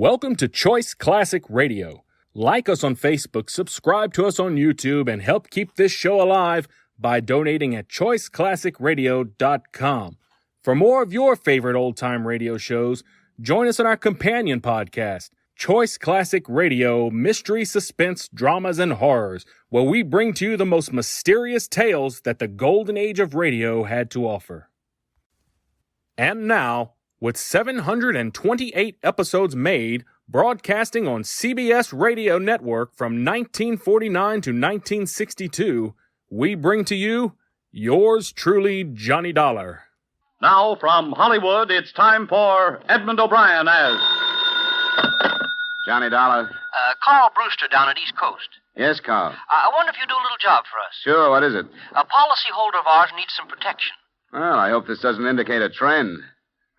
Welcome to Choice Classic Radio. Like us on Facebook, subscribe to us on YouTube, and help keep this show alive by donating at choiceclassicradio.com. For more of your favorite old-time radio shows, join us on our companion podcast, Choice Classic Radio, Mystery, Suspense, Dramas, and Horrors, where we bring to you the most mysterious tales that the golden age of radio had to offer. And now, with 728 episodes made, broadcasting on CBS Radio Network from 1949 to 1962, we bring to you yours truly, Johnny Dollar. Now, from Hollywood, it's time for Edmund O'Brien as... Johnny Dollar. Carl Brewster down at East Coast. Yes, Carl. I wonder if you'll do a little job for us. Sure, what is it? A policyholder of ours needs some protection. Well, I hope this doesn't indicate a trend.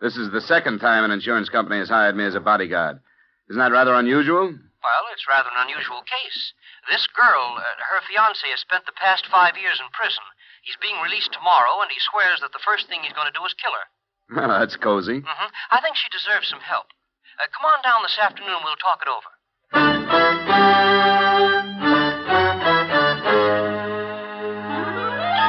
This is the second time an insurance company has hired me as a bodyguard. Isn't that rather unusual? Well, it's rather an unusual case. This girl, her fiancé, has spent the past 5 years in prison. He's being released tomorrow, and he swears that the first thing he's going to do is kill her. Well, that's cozy. I think she deserves some help. Come on down this afternoon, we'll talk it over.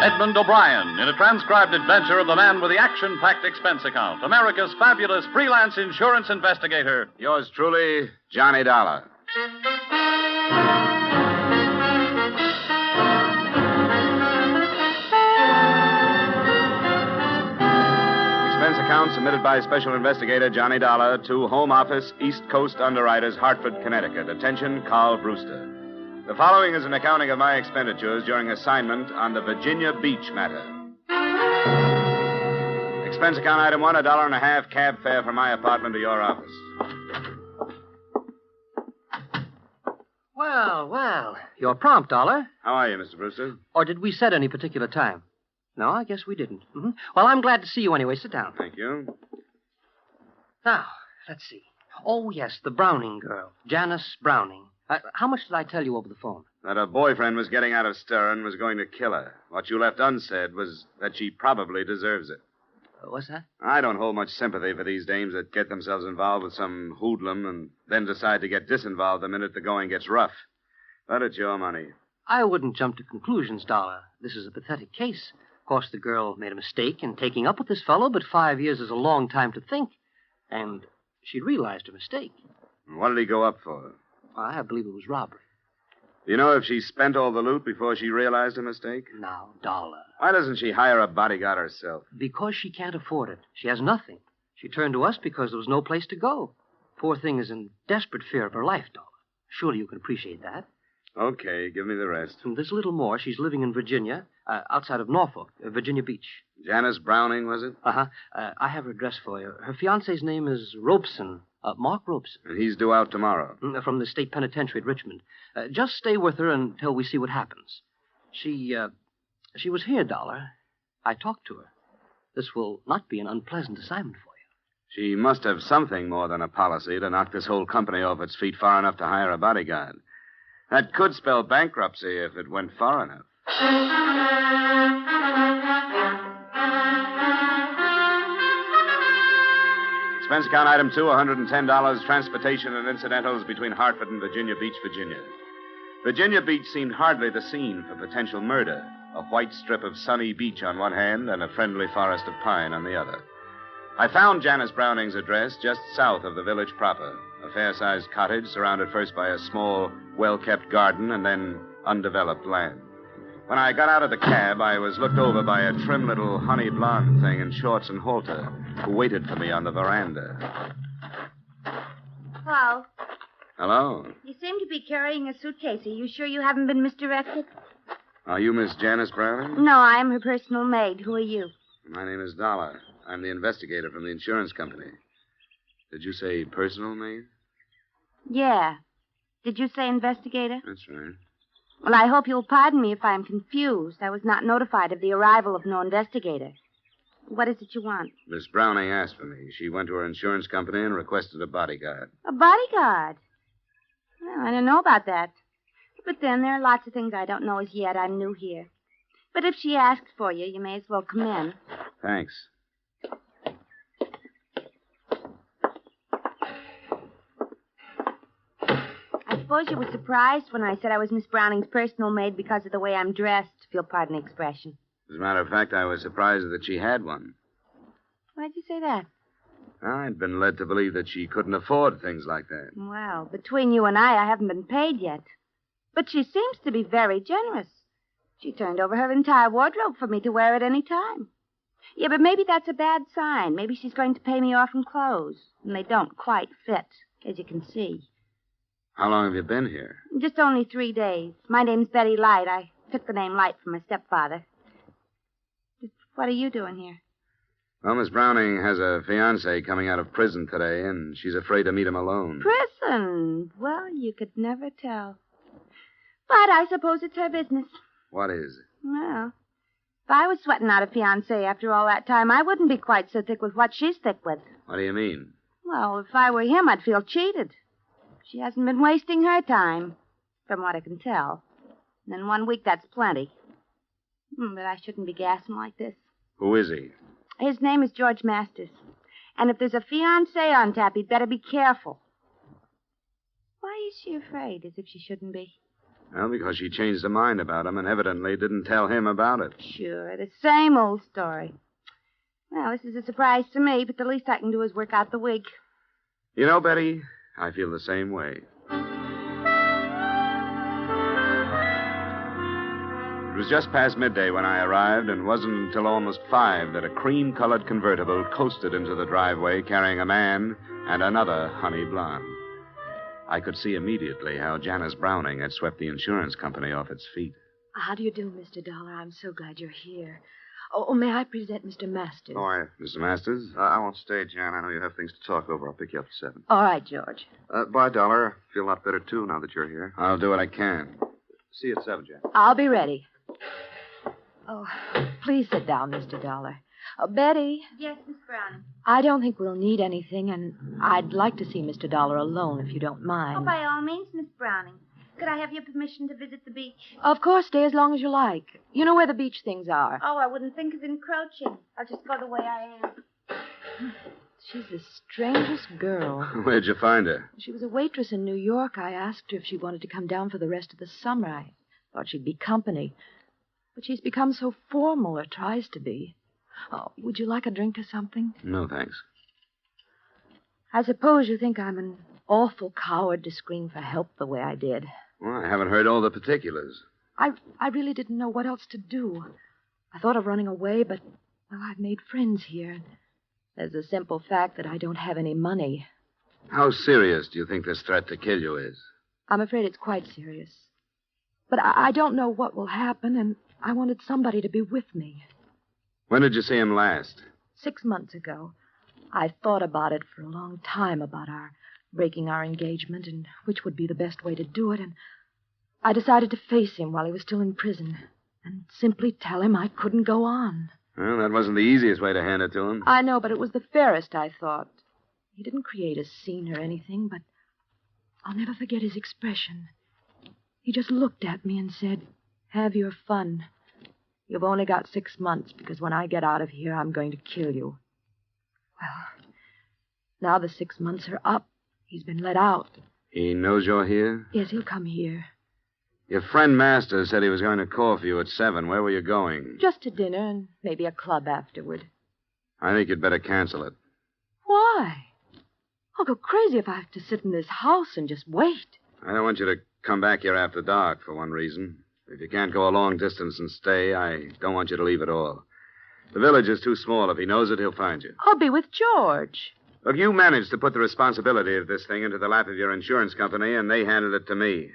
Edmund O'Brien in a transcribed adventure of the man with the action-packed expense account, America's fabulous freelance insurance investigator. Yours truly, Johnny Dollar. Expense account submitted by Special Investigator Johnny Dollar to Home Office, East Coast Underwriters, Hartford, Connecticut. Attention, Carl Brewster. The following is an accounting of my expenditures during assignment on the Virginia Beach matter. Expense account item 1, $1.50 cab fare from my apartment to your office. Well, you're prompt, Dollar. How are you, Mr. Brewster? Or did we set any particular time? No, I guess we didn't. Well, I'm glad to see you anyway. Sit down. Thank you. Now, let's see. Oh, yes, the Browning girl, Janice Browning. How much did I tell you over the phone? That her boyfriend was getting out of stir and was going to kill her. What you left unsaid was that she probably deserves it. What's that? I don't hold much sympathy for these dames that get themselves involved with some hoodlum and then decide to get disinvolved the minute the going gets rough. But it's your money. I wouldn't jump to conclusions, Dollar. This is a pathetic case. Of course, the girl made a mistake in taking up with this fellow, but 5 years is a long time to think. And she'd realized her mistake. What did he go up for? I believe it was robbery. Do you know if she spent all the loot before she realized her mistake? Now, Dollar. Why doesn't she hire a bodyguard herself? Because she can't afford it. She has nothing. She turned to us because there was no place to go. Poor thing is in desperate fear of her life, Dollar. Surely you can appreciate that. Okay, give me the rest. And there's a little more. She's living in Virginia, outside of Norfolk, Virginia Beach. Janice Browning, was it? I have her address for you. Her fiancé's name is Robeson. Mark Robeson. And he's due out tomorrow. From the state penitentiary at Richmond. Just stay with her until we see what happens. She was here, Dollar. I talked to her. This will not be an unpleasant assignment for you. She must have something more than a policy to knock this whole company off its feet far enough to hire a bodyguard. That could spell bankruptcy if it went far enough. Expense account item 2, $110, transportation and incidentals between Hartford and Virginia Beach, Virginia. Virginia Beach seemed hardly the scene for potential murder. A white strip of sunny beach on one hand and a friendly forest of pine on the other. I found Janice Browning's address just south of the village proper. A fair-sized cottage surrounded first by a small, well-kept garden and then undeveloped land. When I got out of the cab, I was looked over by a trim little honey blonde thing in shorts and halter who waited for me on the veranda. Paul, Hello. you seem to be carrying a suitcase. Are you sure you haven't been misdirected? Are you Miss Janice Browning? No, I am her personal maid. Who are you? My name is Dollar. I'm the investigator from the insurance company. Did you say personal maid? Yeah. Did you say investigator? That's right. Well, I hope you'll pardon me if I'm confused. I was not notified of the arrival of no investigator. What is it you want? Miss Browning asked for me. She went to her insurance company and requested a bodyguard. A bodyguard? Well, I don't know about that. But then there are lots of things I don't know as yet. I'm new here. But if she asks for you, you may as well come in. Thanks. suppose you were surprised when I said I was Miss Browning's personal maid because of the way I'm dressed, if you'll pardon the expression. As a matter of fact, I was surprised that she had one. Why'd you say that? I'd been led to believe that she couldn't afford things like that. Well, between you and I haven't been paid yet. But she seems to be very generous. She turned over her entire wardrobe for me to wear at any time. Yeah, but maybe that's a bad sign. Maybe she's going to pay me off in clothes, and they don't quite fit, as you can see. How long have you been here? Just only 3 days. My name's Betty Light. I took the name Light from my stepfather. What are you doing here? Well, Miss Browning has a fiancé coming out of prison today, and she's afraid to meet him alone. Prison? Well, you could never tell. But I suppose it's her business. What is it? Well, if I was sweating out a fiancé after all that time, I wouldn't be quite so thick with what she's thick with. What do you mean? Well, if I were him, I'd feel cheated. She hasn't been wasting her time, from what I can tell. And in 1 week, that's plenty. But I shouldn't be gassing like this. Who is he? His name is George Masters. And if there's a fiancé on tap, he'd better be careful. Why is she afraid, as if she shouldn't be? Well, because she changed her mind about him and evidently didn't tell him about it. Sure, the same old story. Well, this is a surprise to me, but the least I can do is work out the wig. You know, Betty, I feel the same way. It was just past midday when I arrived, and wasn't until almost 5 that a cream-colored convertible coasted into the driveway carrying a man and another honey blonde. I could see immediately how Janice Browning had swept the insurance company off its feet. How do you do, Mr. Dollar? I'm so glad you're here. Oh, may I present Mr. Masters? Mr. Masters? I won't stay, Jan. I know you have things to talk over. I'll pick you up at 7. All right, George. Bye, Dollar. Feel a lot better, too, now that you're here. I'll do what I can. See you at 7, Jan. I'll be ready. Oh, please sit down, Mr. Dollar. Betty, Yes, Miss Browning. I don't think we'll need anything, and I'd like to see Mr. Dollar alone, if you don't mind. Oh, by all means, Miss Browning. Could I have your permission to visit the beach? Of course, stay as long as you like. You know where the beach things are. Oh, I wouldn't think of encroaching. I'll just go the way I am. She's the strangest girl. Where'd you find her? She was a waitress in New York. I asked her if she wanted to come down for the rest of the summer. I thought she'd be company. But she's become so formal, or tries to be. Oh, would you like a drink or something? No, thanks. I suppose you think I'm an awful coward to scream for help the way I did. Well, I haven't heard all the particulars. I really didn't know what else to do. I thought of running away, but, well, I've made friends here. There's the simple fact that I don't have any money. How serious do you think this threat to kill you is? I'm afraid it's quite serious. But I don't know what will happen, and I wanted somebody to be with me. When did you see him last? 6 months ago. I thought about it for a long time, about breaking our engagement and which would be the best way to do it, and I decided to face him while he was still in prison and simply tell him I couldn't go on. Well, that wasn't the easiest way to hand it to him. I know, but it was the fairest, I thought. He didn't create a scene or anything, but I'll never forget his expression. He just looked at me and said, "Have your fun. You've only got 6 months, because when I get out of here, I'm going to kill you." Well, now the 6 months are up. He's been let out. He knows you're here? Yes, he'll come here. Your friend Masters said he was going to call for you at 7. Where were you going? Just to dinner and maybe a club afterward. I think you'd better cancel it. Why? I'll go crazy if I have to sit in this house and just wait. I don't want you to come back here after dark, for one reason. If you can't go a long distance and stay, I don't want you to leave at all. The village is too small. If he knows it, he'll find you. I'll be with George. Look, you managed to put the responsibility of this thing into the lap of your insurance company, and they handed it to me.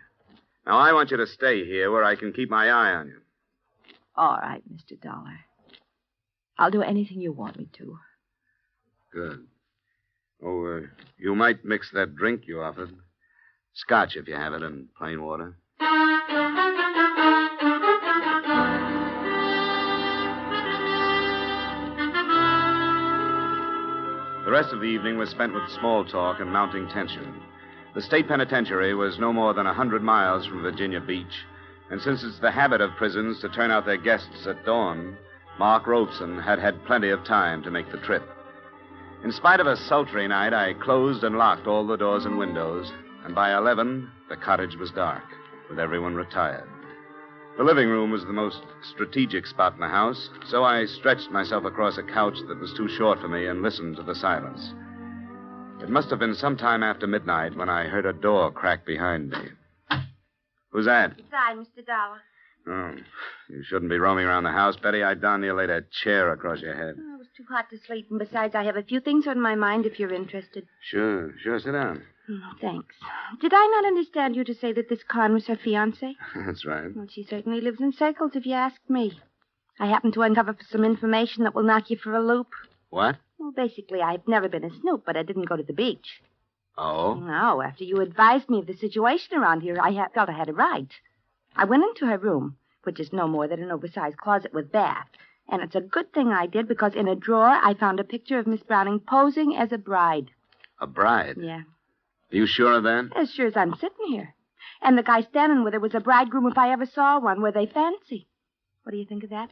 Now, I want you to stay here where I can keep my eye on you. All right, Mr. Dollar. I'll do anything you want me to. Good. Oh, you might mix that drink you offered. Scotch, if you have it, and plain water. The rest of the evening was spent with small talk and mounting tension. The state penitentiary was no more than 100 miles from Virginia Beach, and since it's the habit of prisons to turn out their guests at dawn, Mark Robeson had had plenty of time to make the trip. In spite of a sultry night, I closed and locked all the doors and windows, and by 11, the cottage was dark, with everyone retired. The living room was the most strategic spot in the house, so I stretched myself across a couch that was too short for me and listened to the silence. It must have been some time after midnight when I heard a door crack behind me. Who's that? It's I, Mr. Dollar. Oh, you shouldn't be roaming around the house, Betty. I darn near laid a chair across your head. Oh, it was too hot to sleep, and besides, I have a few things on my mind if you're interested. Sure, sit down. Thanks. Did I not understand you to say that this Con was her fiancé? That's right. Well, she certainly lives in circles, if you ask me. I happened to uncover some information that will knock you for a loop. What? Well, basically, I've never been a snoop, but I didn't go to the beach. Oh? No, after you advised me of the situation around here, I felt I had a right. I went into her room, which is no more than an oversized closet with bath. And it's a good thing I did, because in a drawer, I found a picture of Miss Browning posing as a bride. A bride? Yeah. Are you sure of that? As sure as I'm sitting here. And the guy standing with her was a bridegroom if I ever saw one. Were they fancy? What do you think of that?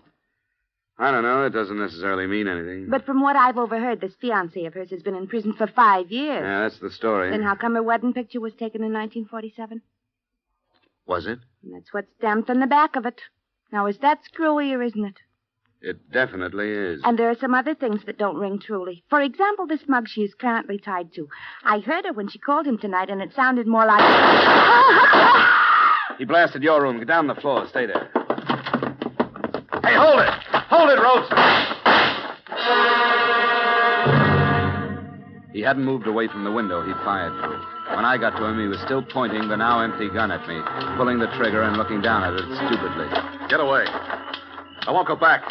I don't know. It doesn't necessarily mean anything. But from what I've overheard, this fiancé of hers has been in prison for 5 years. Yeah, that's the story. Then how come her wedding picture was taken in 1947? Was it? And that's what's stamped on the back of it. Now, is that screwy or isn't it? It definitely is. And there are some other things that don't ring truly. For example, this mug she is currently tied to. I heard her when she called him tonight, and it sounded more like... He blasted your room. Get down on the floor. Stay there. Hey, hold it! Hold it, Ropes! He hadn't moved away from the window he fired through. When I got to him, he was still pointing the now empty gun at me, pulling the trigger and looking down at it stupidly. Get away. I won't go back.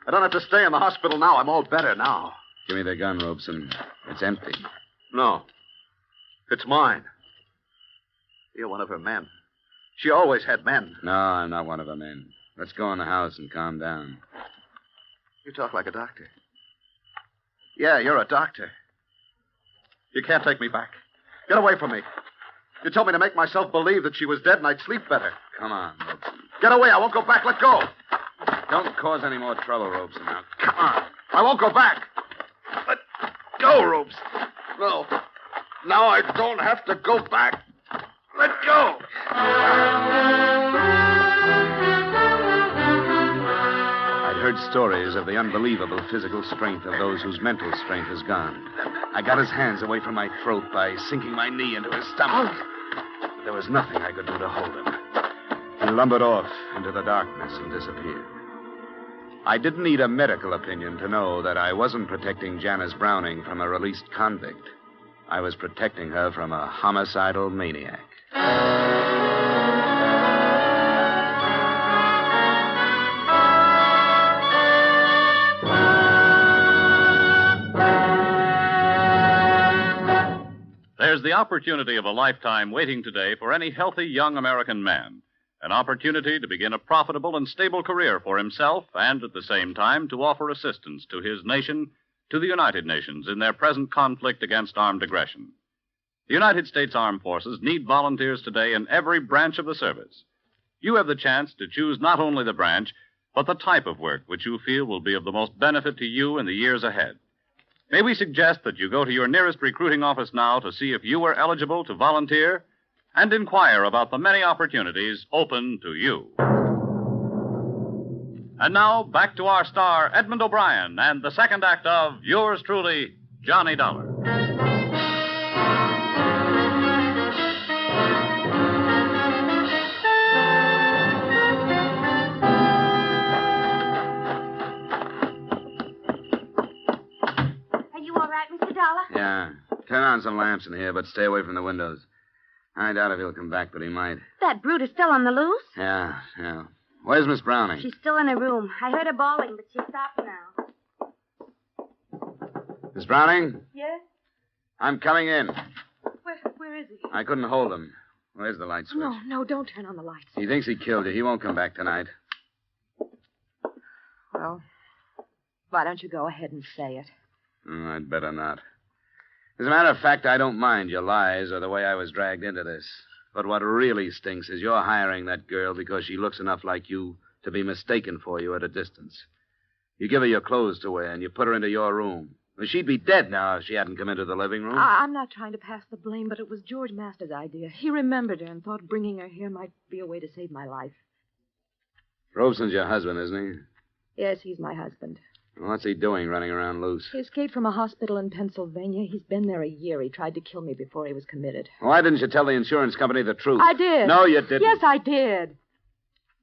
I don't have to stay in the hospital now. I'm all better now. Give me the gun, Robeson. It's empty. No. It's mine. You're one of her men. She always had men. No, I'm not one of her men. Let's go in the house and calm down. You talk like a doctor. Yeah, you're a doctor. You can't take me back. Get away from me. You told me to make myself believe that she was dead and I'd sleep better. Come on, Robeson. Get away. I won't go back. Let go. Don't cause any more trouble, Robeson. Now, come on. I won't go back. Let go, Ropes. No. Now I don't have to go back. Let go. I'd heard stories of the unbelievable physical strength of those whose mental strength is gone. I got his hands away from my throat by sinking my knee into his stomach. But there was nothing I could do to hold him. He lumbered off into the darkness and disappeared. I didn't need a medical opinion to know that I wasn't protecting Janice Browning from a released convict. I was protecting her from a homicidal maniac. There's the opportunity of a lifetime waiting today for any healthy young American man. An opportunity to begin a profitable and stable career for himself and at the same time to offer assistance to his nation, to the United Nations in their present conflict against armed aggression. The United States Armed Forces need volunteers today in every branch of the service. You have the chance to choose not only the branch, but the type of work which you feel will be of the most benefit to you in the years ahead. May we suggest that you go to your nearest recruiting office now to see if you are eligible to volunteer and inquire about the many opportunities open to you. And now, back to our star, Edmund O'Brien, and the second act of yours truly, Johnny Dollar. Are you all right, Mr. Dollar? Yeah. Turn on some lamps in here, but stay away from the windows. I doubt if he'll come back, but he might. That brute is still on the loose? Yeah. Where's Miss Browning? She's still in her room. I heard her bawling, but she stopped now. Miss Browning? Yes? I'm coming in. Where is he? I couldn't hold him. Where's the light switch? No, don't turn on the lights. He thinks he killed you. He won't come back tonight. Well, why don't you go ahead and say it? I'd better not. As a matter of fact, I don't mind your lies or the way I was dragged into this. But what really stinks is you're hiring that girl because she looks enough like you to be mistaken for you at a distance. You give her your clothes to wear, and you put her into your room. Well, she'd be dead now if she hadn't come into the living room. I'm not trying to pass the blame, but it was George Masters' idea. He remembered her and thought bringing her here might be a way to save my life. Robeson's your husband, isn't Yes, he's my husband. he? What's he doing running around loose? He escaped from a hospital in Pennsylvania. He's been there a year. He tried to kill me before he was committed. Why didn't you tell the insurance company the truth? I did. No, you didn't. Yes, I did.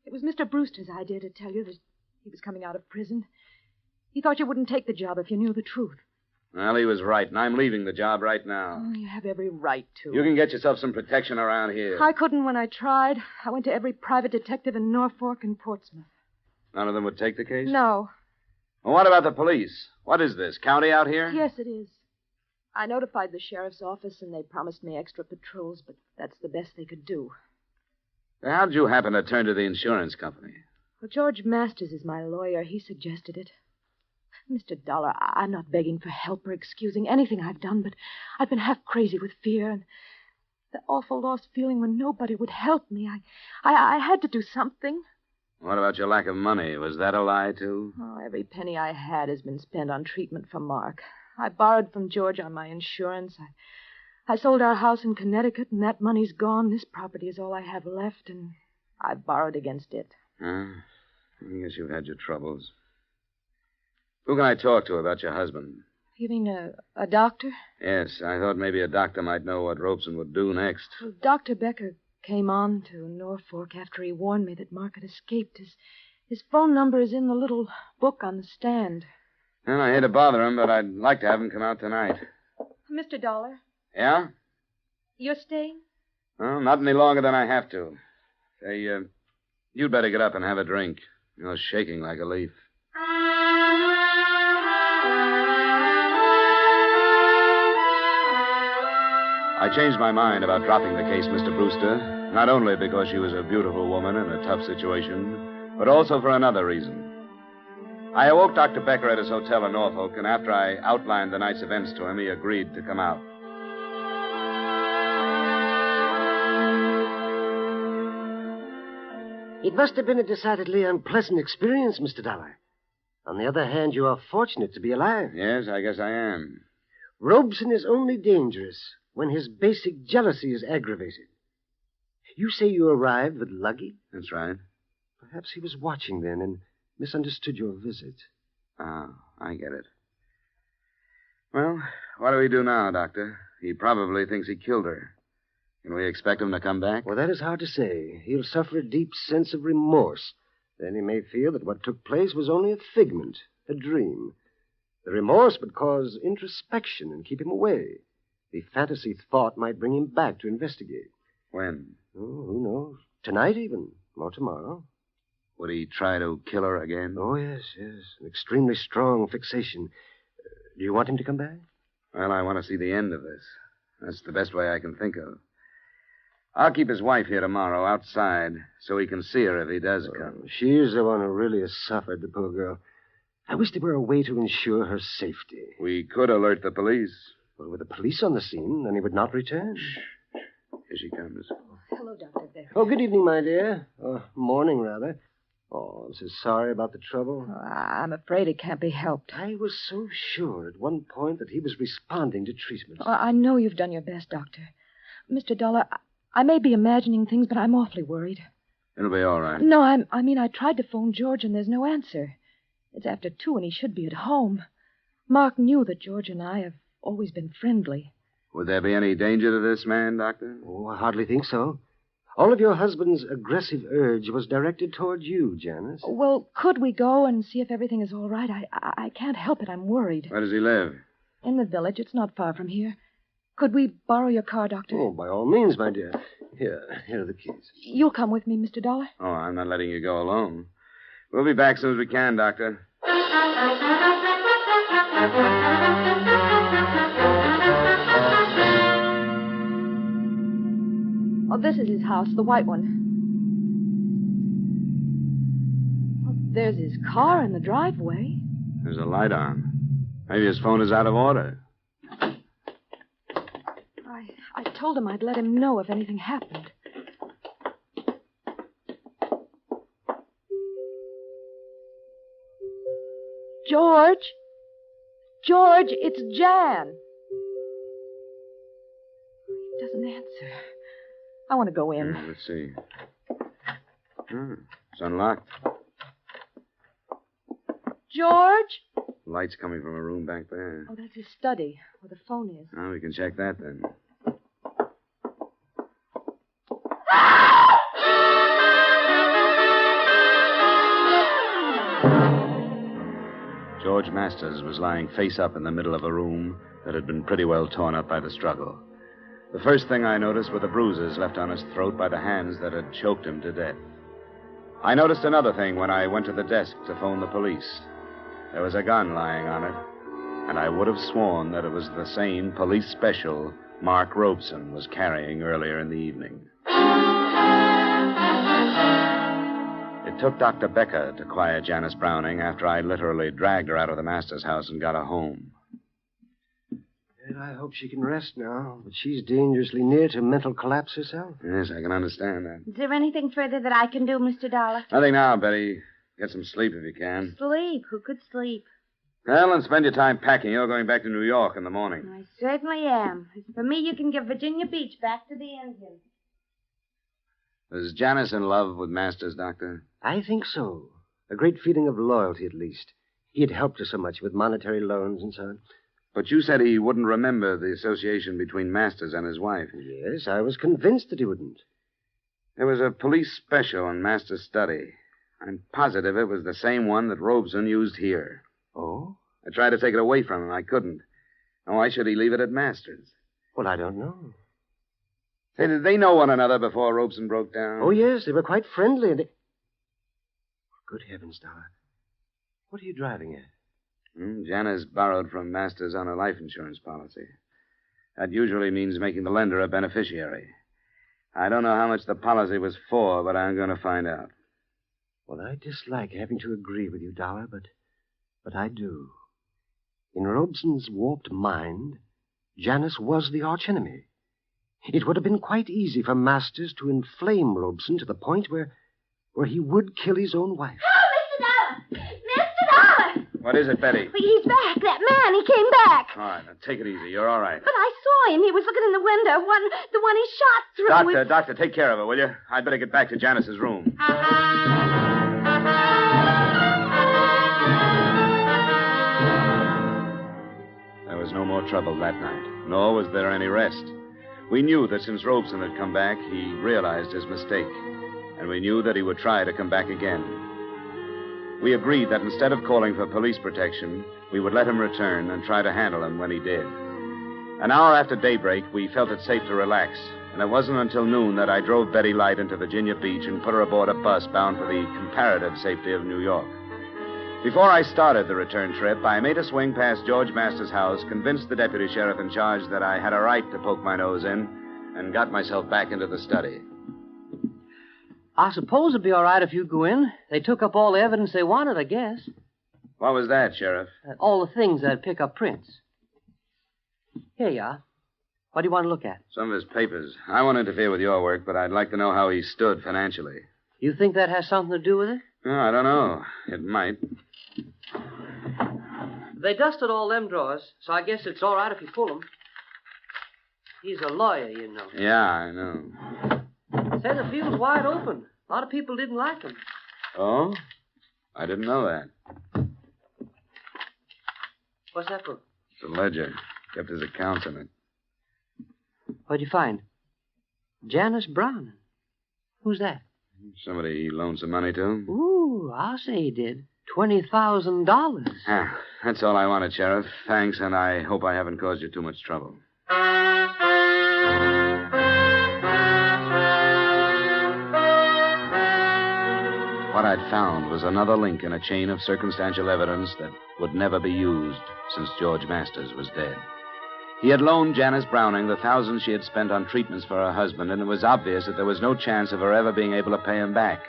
It was Mr. Brewster's idea to tell you that he was coming out of prison. He thought you wouldn't take the job if you knew the truth. Well, he was right, and I'm leaving the job right now. Oh, you have every right to. You can get yourself some protection around here. I couldn't when I tried. I went to every private detective in Norfolk and Portsmouth. None of them would take the case? No. Well, what about the police? What is this, county out here? Yes, it is. I notified the sheriff's office, and they promised me extra patrols, but that's the best they could do. How'd you happen to turn to the insurance company? Well, George Masters is my lawyer. He suggested it. Mr. Dollar, I'm not begging for help or excusing anything I've done, but I've been half crazy with fear and the awful lost feeling when nobody would help me. I had to do something. What about your lack of money? Was that a lie, too? Oh, every penny I had has been spent on treatment for Mark. I borrowed from George on my insurance. I sold our house in Connecticut, and that money's gone. This property is all I have left, and I've borrowed against it. I guess you've had your troubles. Who can I talk to about your husband? You mean a doctor? Yes, I thought maybe a doctor might know what Robeson would do next. Well, Dr. Becker came on to Norfolk after he warned me that Mark had escaped. His phone number is in the little book on the stand. Well, I hate to bother him, but I'd like to have him come out tonight. Mr. Dollar, Yeah? you're staying? Well, not any longer than I have to. Say, you'd better get up and have a drink. You're shaking like a leaf. I changed my mind about dropping the case, Mr. Brewster, not only because she was a beautiful woman in a tough situation, but also for another reason. I awoke Dr. Becker at his hotel in Norfolk, and after I outlined the night's events to him, he agreed to come out. It must have been a decidedly unpleasant experience, Mr. Dollar. On the other hand, you are fortunate to be alive. Yes, I guess I am. Robeson is only dangerous when his basic jealousy is aggravated. You say you arrived with Luggy? That's right. Perhaps he was watching then and misunderstood your visit. Oh, I get it. Well, what do we do now, Doctor? He probably thinks he killed her. Can we expect him to come back? Well, that is hard to say. He'll suffer a deep sense of remorse. Then he may feel that what took place was only a figment, a dream. The remorse would cause introspection and keep him away. The fantasy thought might bring him back to investigate. When? Oh, who knows? Tonight even, or tomorrow. Would he try to kill her again? Oh, yes. An extremely strong fixation. Do you want him to come back? Well, I want to see the end of this. That's the best way I can think of. I'll keep his wife here tomorrow outside so he can see her if he does come. She's the one who really has suffered, the poor girl. I wish there were a way to ensure her safety. We could alert the police. Well, with the police on the scene, then he would not return. Here she comes. Hello, Dr. Becker. Oh, good evening, my dear. Morning, rather. Oh, I'm so sorry about the trouble. Oh, I'm afraid it can't be helped. I was so sure at one point that he was responding to treatment. Oh, I know you've done your best, Doctor. Mr. Dollar, I may be imagining things, but I'm awfully worried. It'll be all right. No, I mean, I tried to phone George, and there's no answer. It's after 2, and he should be at home. Mark knew that George and I have always been friendly. Would there be any danger to this man, Doctor? Oh, I hardly think so. All of your husband's aggressive urge was directed toward you, Janice. Well, could we go and see if everything is all right? I can't help it. I'm worried. Where does he live? In the village. It's not far from here. Could we borrow your car, Doctor? Oh, by all means, my dear. Here are the keys. You'll come with me, Mr. Dollar? Oh, I'm not letting you go alone. We'll be back as soon as we can, Doctor. Oh, this is his house, the white one. Well, there's his car in the driveway. There's a light on. Maybe his phone is out of order. I told him I'd let him know if anything happened. George? George, it's Jan. He doesn't answer. I want to go in. Let's see. It's unlocked. George? Light's coming from a room back there. Oh, that's his study, where the phone is. Well, we can check that then. George Masters was lying face up in the middle of a room that had been pretty well torn up by the struggle. The first thing I noticed were the bruises left on his throat by the hands that had choked him to death. I noticed another thing when I went to the desk to phone the police. There was a gun lying on it, and I would have sworn that it was the same police special Mark Robeson was carrying earlier in the evening. It took Dr. Becker to quiet Janice Browning after I literally dragged her out of the Masters house and got her home. And I hope she can rest now, but she's dangerously near to mental collapse herself. Yes, I can understand that. Is there anything further that I can do, Mr. Dollar? Nothing now, Betty. Get some sleep if you can. Sleep? Who could sleep? Well, and spend your time packing. You're going back to New York in the morning. I certainly am. As for me, you can give Virginia Beach back to the Indians. Was Janice in love with Masters, Doctor? I think so. A great feeling of loyalty, at least. He had helped her so much with monetary loans and so on. But you said he wouldn't remember the association between Masters and his wife. Yes, I was convinced that he wouldn't. There was a police special in Masters' study. I'm positive it was the same one that Robeson used here. Oh? I tried to take it away from him. I couldn't. Now, why should he leave it at Masters? Well, I don't know. Say, did they know one another before Robeson broke down? Oh, yes, they were quite friendly. And Good heavens, Dollar. What are you driving at? Janice borrowed from Masters on a life insurance policy. That usually means making the lender a beneficiary. I don't know how much the policy was for, but I'm going to find out. Well, I dislike having to agree with you, Dollar, but I do. In Robeson's warped mind, Janice was the archenemy. It would have been quite easy for Masters to inflame Robeson to the point where he would kill his own wife. Oh, Mr. Dollar! Mr. Dollar! What is it, Betty? He's back. That man, he came back. All right, now take it easy. You're all right. But I saw him. He was looking in the window. The one he shot through. Doctor, take care of her, will you? I'd better get back to Janice's room. There was no more trouble that night, nor was there any rest. We knew that since Robeson had come back, he realized his mistake, and we knew that he would try to come back again. We agreed that instead of calling for police protection, we would let him return and try to handle him when he did. An hour after daybreak, we felt it safe to relax, and it wasn't until noon that I drove Betty Light into Virginia Beach and put her aboard a bus bound for the comparative safety of New York. Before I started the return trip, I made a swing past George Masters' house, convinced the deputy sheriff in charge that I had a right to poke my nose in, and got myself back into the study. I suppose it'd be all right if you go in. They took up all the evidence they wanted, I guess. What was that, Sheriff? All the things that'd pick up prints. Here you are. What do you want to look at? Some of his papers. I won't interfere with your work, but I'd like to know how he stood financially. You think that has something to do with it? Oh, I don't know. It might. They dusted all them drawers, so I guess it's all right if you pull them. He's a lawyer, you know. Yeah, I know. Say the field's wide open. A lot of people didn't like him. Oh? I didn't know that. What's that for? It's a ledger. Kept his accounts in it. What'd you find? Janice Browning. Who's that? Somebody he loaned some money to. Ooh, I'll say he did. $20,000. Ah, that's all I wanted, Sheriff. Thanks, and I hope I haven't caused you too much trouble. What I'd found was another link in a chain of circumstantial evidence that would never be used since George Masters was dead. He had loaned Janice Browning the thousands she had spent on treatments for her husband, and it was obvious that there was no chance of her ever being able to pay him back.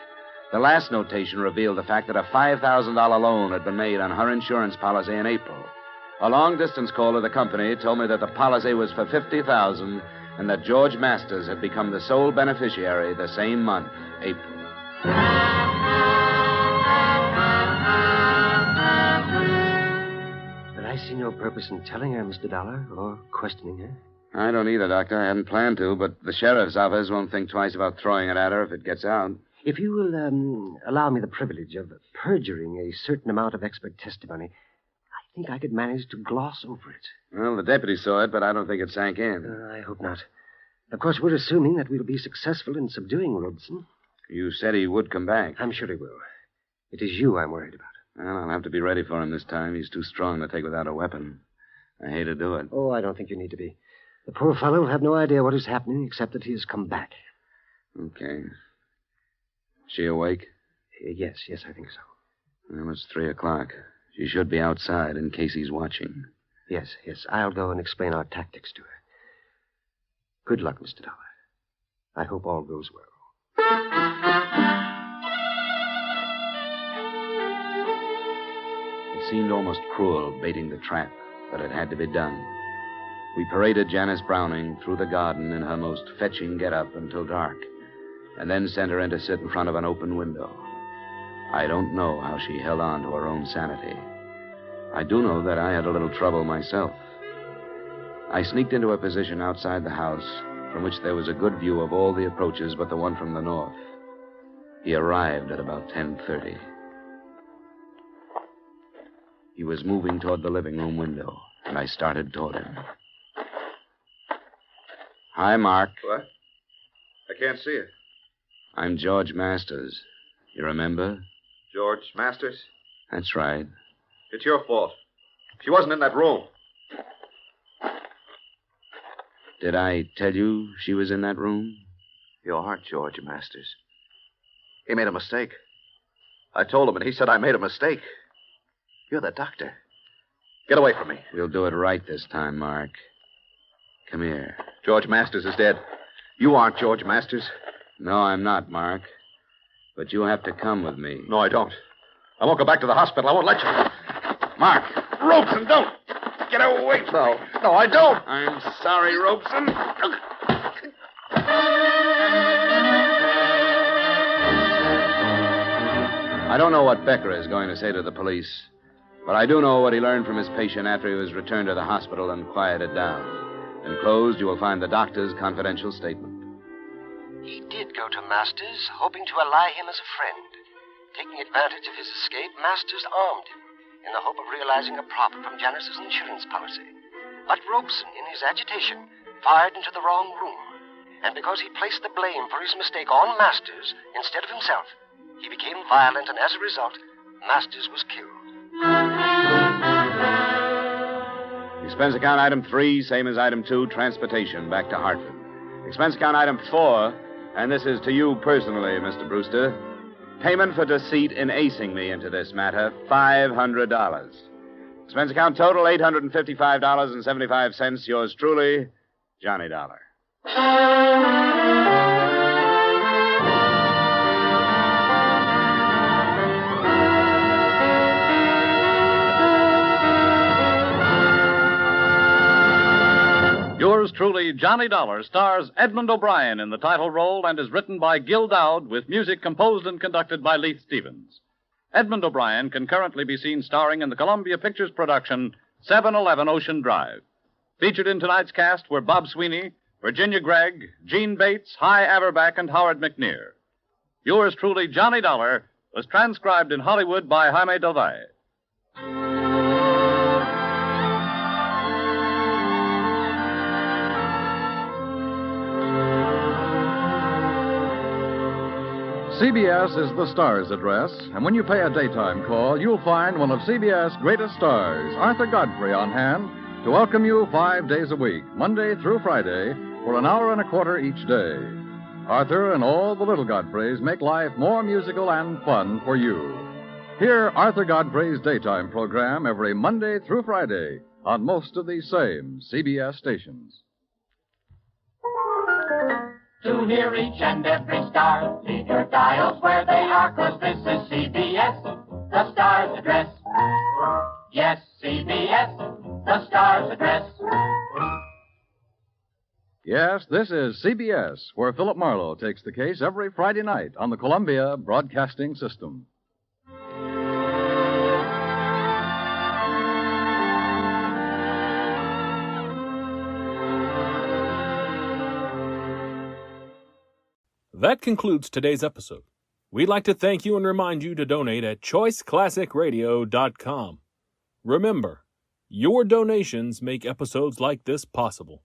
The last notation revealed the fact that a $5,000 loan had been made on her insurance policy in April. A long-distance call to the company told me that the policy was for $50,000 and that George Masters had become the sole beneficiary the same month, April. But I see see no purpose in telling her, Mr. Dollar, or questioning her. I don't either, Doctor. I hadn't planned to, but the sheriff's office won't think twice about throwing it at her if it gets out. If you will allow me the privilege of perjuring a certain amount of expert testimony, I think I could manage to gloss over it. Well, the deputy saw it, but I don't think it sank in. I hope not. Of course, we're assuming that we'll be successful in subduing Robeson. You said he would come back. I'm sure he will. It is you I'm worried about. Well, I'll have to be ready for him this time. He's too strong to take without a weapon. I hate to do it. Oh, I don't think you need to be. The poor fellow will have no idea what is happening except that he has come back. Okay. She awake? Yes, I think so. Well, it's 3:00. She should be outside in case he's watching. Yes. I'll go and explain our tactics to her. Good luck, Mr. Dollar. I hope all goes well. It seemed almost cruel baiting the trap, but it had to be done. We paraded Janice Browning through the garden in her most fetching get-up until dark, and then sent her in to sit in front of an open window. I don't know how she held on to her own sanity. I do know that I had a little trouble myself. I sneaked into a position outside the house from which there was a good view of all the approaches but the one from the north. He arrived at about 10:30. He was moving toward the living room window, and I started toward him. Hi, Mark. What? I can't see it. I'm George Masters. You remember? George Masters? That's right. It's your fault. She wasn't in that room. Did I tell you she was in that room? You aren't George Masters. He made a mistake. I told him, and he said I made a mistake. You're the doctor. Get away from me. We'll do it right this time, Mark. Come here. George Masters is dead. You aren't George Masters. No, I'm not, Mark. But you have to come with me. No, I don't. I won't go back to the hospital. I won't let you. Mark. Robeson, don't. Get away. No, I don't. I'm sorry, Robeson. I don't know what Becker is going to say to the police, but I do know what he learned from his patient after he was returned to the hospital and quieted down. Enclosed, you will find the doctor's confidential statement. He did go to Masters, hoping to ally him as a friend. Taking advantage of his escape, Masters armed him in the hope of realizing a profit from Janice's insurance policy. But Robeson, in his agitation, fired into the wrong room. And because he placed the blame for his mistake on Masters instead of himself, he became violent, and as a result, Masters was killed. Expense account item 3, same as item 2, transportation back to Hartford. Expense account item 4, and this is to you personally, Mr. Brewster. Payment for deceit in acing me into this matter, $500. Expense account total, $855.75. Yours truly, Johnny Dollar. Yours truly, Johnny Dollar, stars Edmund O'Brien in the title role and is written by Gil Dowd with music composed and conducted by Leith Stevens. Edmund O'Brien can currently be seen starring in the Columbia Pictures production 711 Ocean Drive. Featured in tonight's cast were Bob Sweeney, Virginia Gregg, Gene Bates, Hy Averback, and Howard McNear. Yours truly, Johnny Dollar, was transcribed in Hollywood by Jaime Del Valle. CBS is the star's address, and when you pay a daytime call, you'll find one of CBS' greatest stars, Arthur Godfrey, on hand to welcome you 5 days a week, Monday through Friday, for an hour and a quarter each day. Arthur and all the little Godfreys make life more musical and fun for you. Hear Arthur Godfrey's daytime program every Monday through Friday on most of these same CBS stations. To hear each and every star, leave your dials where they are, 'cause this is CBS, the star's address. Yes, CBS, the star's address. Yes, this is CBS, where Philip Marlowe takes the case every Friday night on the Columbia Broadcasting System. That concludes today's episode. We'd like to thank you and remind you to donate at choiceclassicradio.com. Remember, your donations make episodes like this possible.